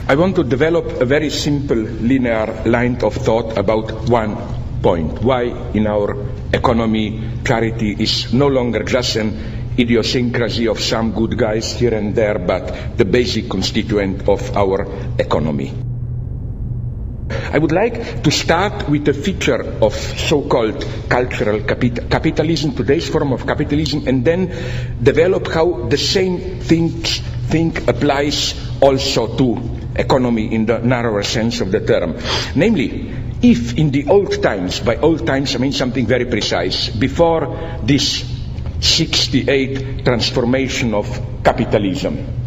I want to develop a very simple linear line of thought about one point. Why in our economy charity is no longer just an idiosyncrasy of some good guys here and there, but the basic constituent of our economy. I would like to start with a feature of so-called cultural capitalism, today's form of capitalism, and then develop how the same thing applies also to economy in the narrower sense of the term. Namely, if in the old times, by old times I mean something very precise, before this 68 transformation of capitalism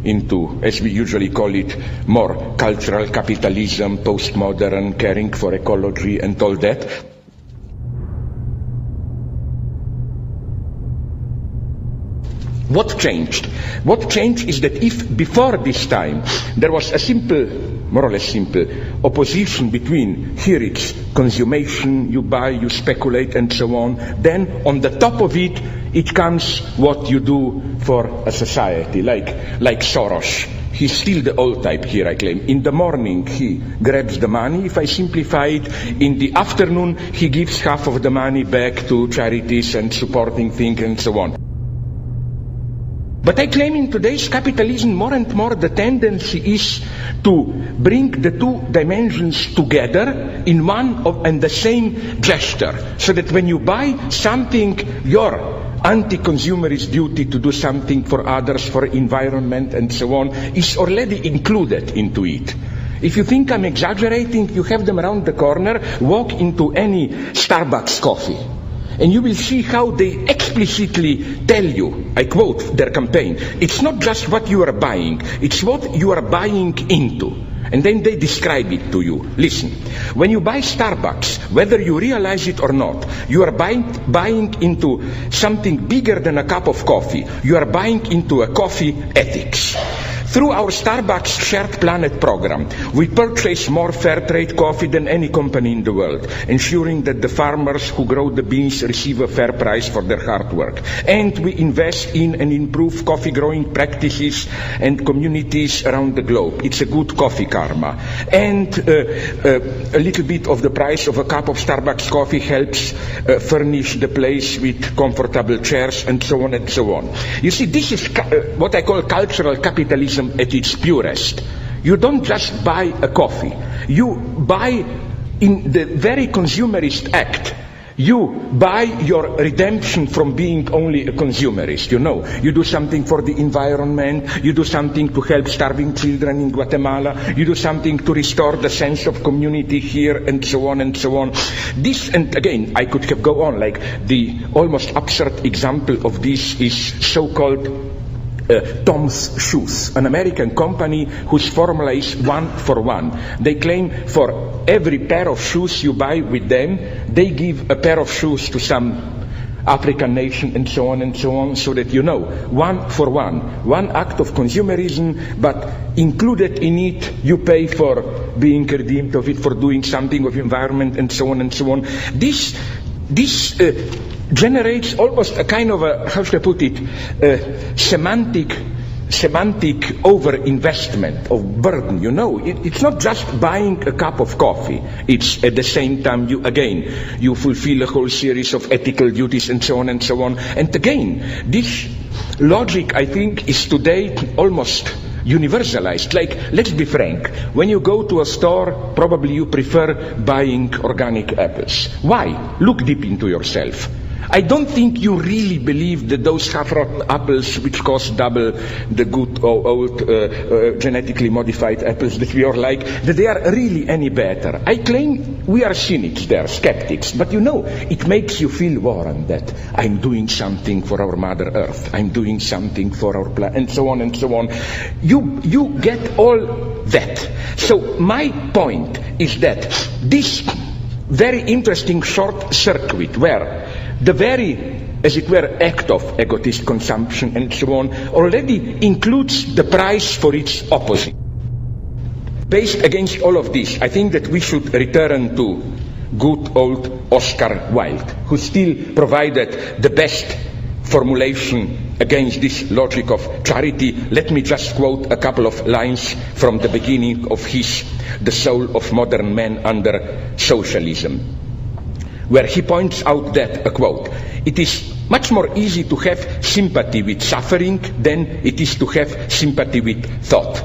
into, as we usually call it, more cultural capitalism, postmodern, caring for ecology and all that. What changed? What changed is that if before this time there was a simple, more or less simple, opposition between here it's consummation, you buy, you speculate and so on, then on the top of it, it comes what you do for a society, like Soros. He's still the old type here, I claim. In the morning he grabs the money, if I simplify it. In the afternoon he gives half of the money back to charities and supporting things and so on. But I claim in today's capitalism more and more the tendency is to bring the two dimensions together in one and the same gesture, so that when you buy something, your anti-consumerist duty to do something for others, for environment and so on, is already included into it. If you think I'm exaggerating, you have them around the corner, walk into any Starbucks coffee, and you will see how they explicitly tell you, I quote their campaign, it's not just what you are buying, it's what you are buying into. And then they describe it to you. Listen, when you buy Starbucks, whether you realize it or not, you are buying into something bigger than a cup of coffee. You are buying into a coffee ethics. Through our Starbucks Shared Planet program, we purchase more fair trade coffee than any company in the world, ensuring that the farmers who grow the beans receive a fair price for their hard work. And we invest in and improve coffee growing practices and communities around the globe. It's a good coffee karma. And a little bit of the price of a cup of Starbucks coffee helps furnish the place with comfortable chairs and so on and so on. You see, this is what I call cultural capitalism at its purest. You don't just buy a coffee. You buy in the very consumerist act. You buy your redemption from being only a consumerist, you know. You do something for the environment, you do something to help starving children in Guatemala, you do something to restore the sense of community here, and so on and so on. This, and again, I could have go on, like the almost absurd example of this is so-called Tom's Shoes, an American company whose formula is 1 for 1. They claim for every pair of shoes you buy with them, they give a pair of shoes to some African nation and so on, so that you know, 1 for 1. One act of consumerism, but included in it, you pay for being redeemed of it, for doing something of environment and so on and so on. This generates almost a kind of a, how should I put it, semantic over-investment of burden, you know. It's not just buying a cup of coffee. It's at the same time you fulfill a whole series of ethical duties and so on and so on. And again, this logic, I think, is today almost universalized. Like, let's be frank, when you go to a store, probably you prefer buying organic apples. Why? Look deep into yourself. I don't think you really believe that those half-rotten apples, which cost double the good old genetically modified apples that we all like, that they are really any better. I claim we are cynics there, skeptics, but you know, it makes you feel warm that I'm doing something for our Mother Earth, I'm doing something for our planet, and so on and so on. You get all that. So my point is that this very interesting short circuit where the very, as it were, act of egotist consumption and so on already includes the price for its opposite. Based against all of this, I think that we should return to good old Oscar Wilde, who still provided the best formulation against this logic of charity, let me just quote a couple of lines from the beginning of his The Soul of Modern Man Under Socialism, where he points out that, a quote, "It is much more easy to have sympathy with suffering than it is to have sympathy with thought.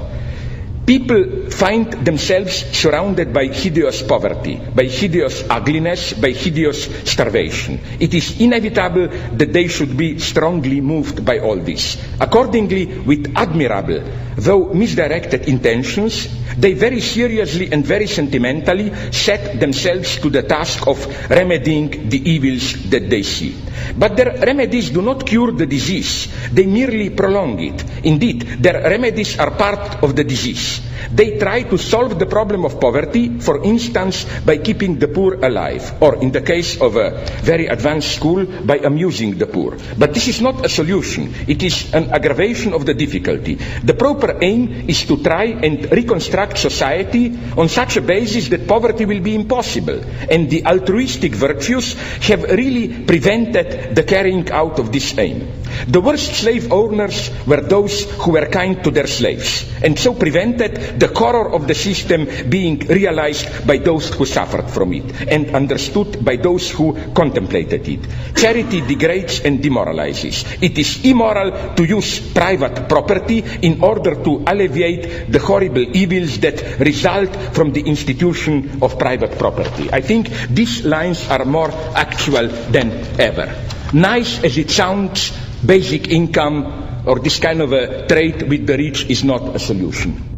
People find themselves surrounded by hideous poverty, by hideous ugliness, by hideous starvation. It is inevitable that they should be strongly moved by all this. Accordingly, with admirable, though misdirected intentions, they very seriously and very sentimentally set themselves to the task of remedying the evils that they see. But their remedies do not cure the disease, they merely prolong it. Indeed, their remedies are part of the disease. They try to solve the problem of poverty, for instance, by keeping the poor alive, or in the case of a very advanced school, by amusing the poor. But this is not a solution, it is an aggravation of the difficulty. The proper aim is to try and reconstruct society on such a basis that poverty will be impossible, and the altruistic virtues have really prevented the carrying out of this aim. The worst slave owners were those who were kind to their slaves, and so prevented the horror of the system being realized by those who suffered from it, and understood by those who contemplated it. Charity degrades and demoralizes. It is immoral to use private property in order to alleviate the horrible evils that result from the institution of private property." I think these lines are more actual than ever. Nice as it sounds, basic income or this kind of a trade with the rich is not a solution.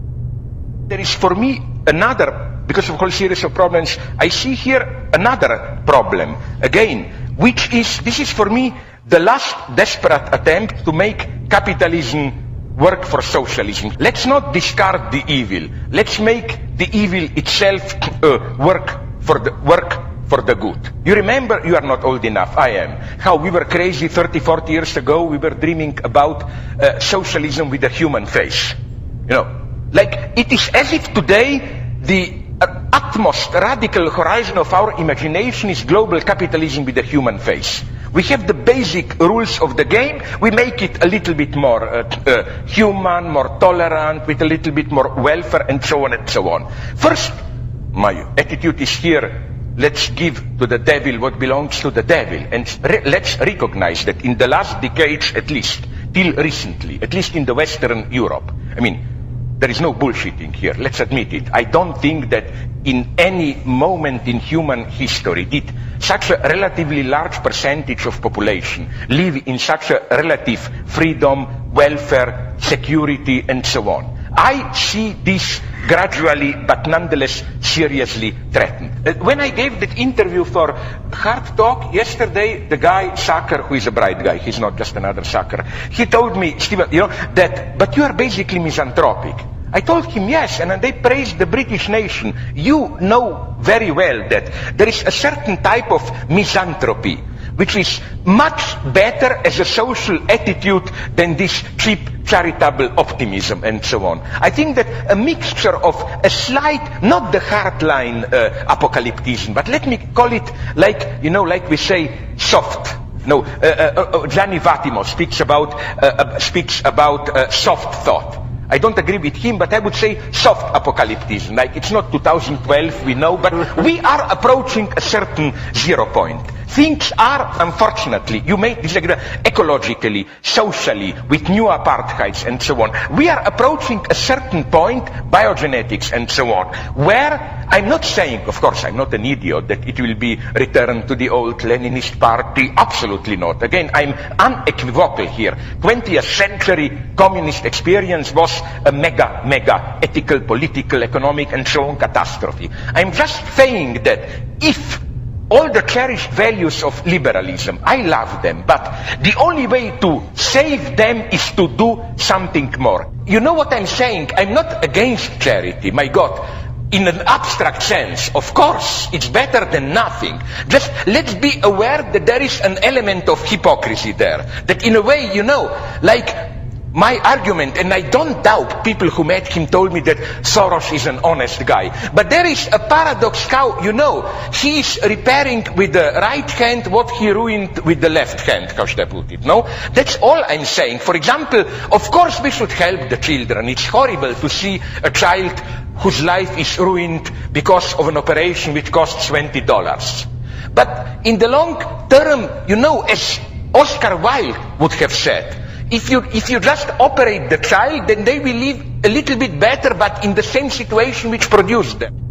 There is for me another, because of a whole series of problems, I see here another problem, again, which is, this is for me the last desperate attempt to make capitalism work for socialism. Let's not discard the evil. Let's make the evil itself work for the good. You remember, you are not old enough, I am, how we were crazy 30, 40 years ago, we were dreaming about socialism with a human face. You know, like it is as if today the utmost radical horizon of our imagination is global capitalism with a human face. We have the basic rules of the game, we make it a little bit more human, more tolerant, with a little bit more welfare, and so on and so on. First, my attitude is here, let's give to the devil what belongs to the devil, and let's recognize that in the last decades, at least, till recently, at least in the Western Europe, I mean, there is no bullshitting here, let's admit it. I don't think that in any moment in human history did such a relatively large percentage of population live in such a relative freedom, welfare, security, and so on. I see this gradually, but nonetheless seriously threatened. When I gave that interview for Hard Talk yesterday, the guy, Sacker, who is a bright guy, he's not just another sucker, he told me, Stephen, you know, that, but you are basically misanthropic. I told him yes, and they praised the British nation. You know very well that there is a certain type of misanthropy which is much better as a social attitude than this cheap charitable optimism and so on. I think that a mixture of a slight, not the hardline apocalypticism, but let me call it like, you know, like we say, soft. No, Gianni Vattimo speaks about soft thought. I don't agree with him, but I would say soft apocalypticism. Like, it's not 2012, we know, but we are approaching a certain 0 point. Things are, unfortunately, you may disagree, ecologically, socially, with new apartheids and so on. We are approaching a certain point, biogenetics and so on, where I'm not saying, of course, I'm not an idiot, that it will be returned to the old Leninist party. Absolutely not. Again, I'm unequivocal here. 20th century communist experience was a mega ethical, political, economic, and so on catastrophe. I'm just saying that if all the cherished values of liberalism, I love them, but the only way to save them is to do something more. You know what I'm saying? I'm not against charity, my God. In an abstract sense, of course, it's better than nothing. Just let's be aware that there is an element of hypocrisy there. That in a way, you know, like my argument, and I don't doubt people who met him told me that Soros is an honest guy. But there is a paradox how, you know, he is repairing with the right hand what he ruined with the left hand, how should I put it, no? That's all I'm saying. For example, of course we should help the children. It's horrible to see a child whose life is ruined because of an operation which costs $20. But in the long term, you know, as Oscar Wilde would have said, if you just operate the child, then they will live a little bit better, but in the same situation which produced them.